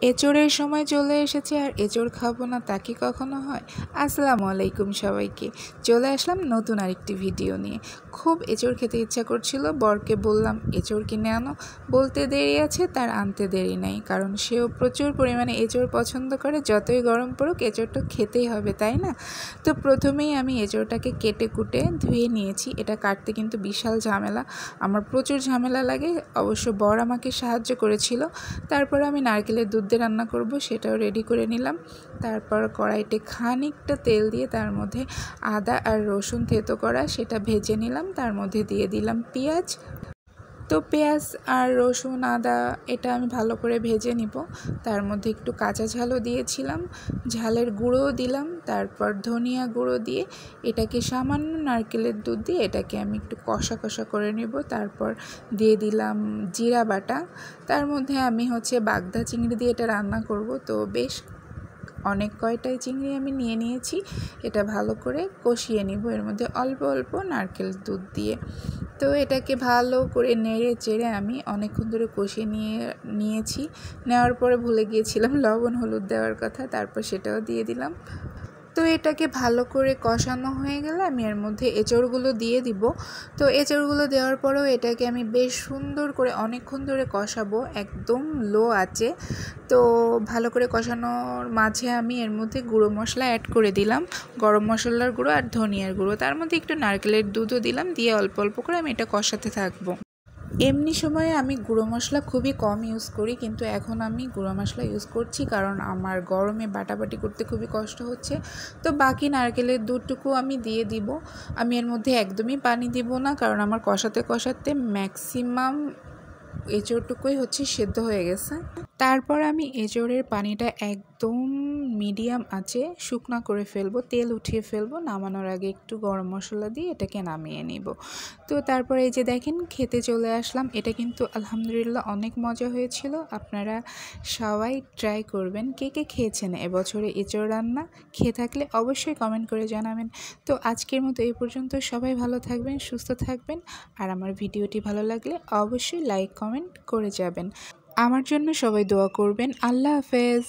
এঁচোড়ের সময় চলে এসেছে আর এঁচোড় খাবো না তা কি কখনো হয়? আসসালামু আলাইকুম সবাইকে। চলে আসলাম নতুন আরেকটি ভিডিও নিয়ে। খুব এঁচোড় খেতে ইচ্ছা করছিল, বরকে বললাম এঁচোড় কিনে আনো। বলতে দেরি আছে, তার আনতে দেরি নাই, কারণ সেও প্রচুর পরিমাণে এঁচোড় পছন্দ করে। যতই গরম পড়ুক এঁচোড় তো খেতেই হবে, তাই না? তো প্রথমেই আমি এঁচোড়টাকে কেটে কুটে ধুয়ে নিয়েছি। এটা কাটতে কিন্তু বিশাল ঝামেলা, আমার প্রচুর ঝামেলা লাগে। অবশ্য বর আমাকে সাহায্য করেছিল। তারপর আমি নারকেলের দুধ দিয়ে রান্না করব, সেটাও রেডি করে নিলাম। তারপর কড়াইতে খানিকটা তেল দিয়ে তার মধ্যে আদা আর রসুন থেতো করা সেটা ভেজে নিলাম। তার মধ্যে দিয়ে দিলাম পেঁয়াজ। তো পেঁয়াজ আর রসুন আদা এটা আমি ভালো করে ভেজে নিব। তার মধ্যে একটু কাঁচা ঝালও দিয়েছিলাম, ঝালের গুঁড়োও দিলাম। তারপর ধনিয়া গুঁড়ো দিয়ে এটাকে সামান্য নারকেলের দুধ দিয়ে এটাকে আমি একটু কষা কষা করে নেব। তারপর দিয়ে দিলাম জিরা বাটা। তার মধ্যে আমি বাগদা চিংড়ি দিয়ে এটা রান্না করব, তো বেশ অনেক কয়টাই চিংড়ি আমি নিয়ে নিয়েছি। এটা ভালো করে কষিয়ে নিব এর মধ্যে অল্প অল্প নারকেল দুধ দিয়ে। তো এটাকে ভালো করে নেড়ে চেড়ে আমি অনেকক্ষণ ধরে কষিয়ে নিয়েছি। নেওয়ার পরে ভুলে গিয়েছিলাম লবণ হলুদ দেওয়ার কথা, তারপর সেটাও দিয়ে দিলাম। তো এটাকে ভালো করে কষানো হয়ে গেলে আমি এর মধ্যে এঁচোড়গুলো দিয়ে দিব। তো এঁচোড়গুলো দেওয়ার পরেও এটাকে আমি বেশ সুন্দর করে অনেকক্ষণ ধরে কষাবো, একদম লো আঁচে। তো ভালো করে কষানোর মাঝে আমি এর মধ্যে গুঁড়ো মশলা অ্যাড করে দিলাম, গরম মশলার গুঁড়ো আর ধনিয়ার গুঁড়ো। তার মধ্যে একটু নারকেলের দুধও দিলাম, দিয়ে অল্প অল্প করে আমি এটা কষাতে থাকবো। এমনি সময়ে আমি গুঁড়ো মশলা খুবই কম ইউজ করি, কিন্তু এখন আমি গুঁড়ো মশলা ইউজ করছি কারণ আমার গরমে বাটাবাটি করতে খুবই কষ্ট হচ্ছে। তো বাকি নারকেলের দুধটুকু আমি দিয়ে দিব। আমি এর মধ্যে একদমই পানি দিব না, কারণ আমার কষাতে কষাতে ম্যাক্সিমাম এঁচোড়টুকুই সেদ্ধ হয়ে গেছে। তারপর আমি এঁচোড়ের পানিটা একদম মিডিয়াম আঁচে শুকনা করে ফেলবো, তেল উঠিয়ে ফেলবো। নামানোর আগে একটু গরম মশলা দিয়ে এটাকে নামিয়ে নিব। তো তারপরে এই যে দেখেন খেতে চলে আসলাম। এটা কিন্তু আলহামদুলিল্লাহ অনেক মজা হয়েছিল। আপনারা সবাই ট্রাই করবেন। কে কে খেয়েছেন এবছরে এঁচোড় রান্না? খেয়ে থাকলে অবশ্যই কমেন্ট করে জানাবেন। তো আজকের মতো এই পর্যন্ত। সবাই ভালো থাকবেন, সুস্থ থাকবেন। আর আমার ভিডিওটি ভালো লাগলে অবশ্যই লাইক কমেন্ট করে যাবেন। আমার জন্য সবাই দোয়া করবেন। আল্লাহ হাফেজ।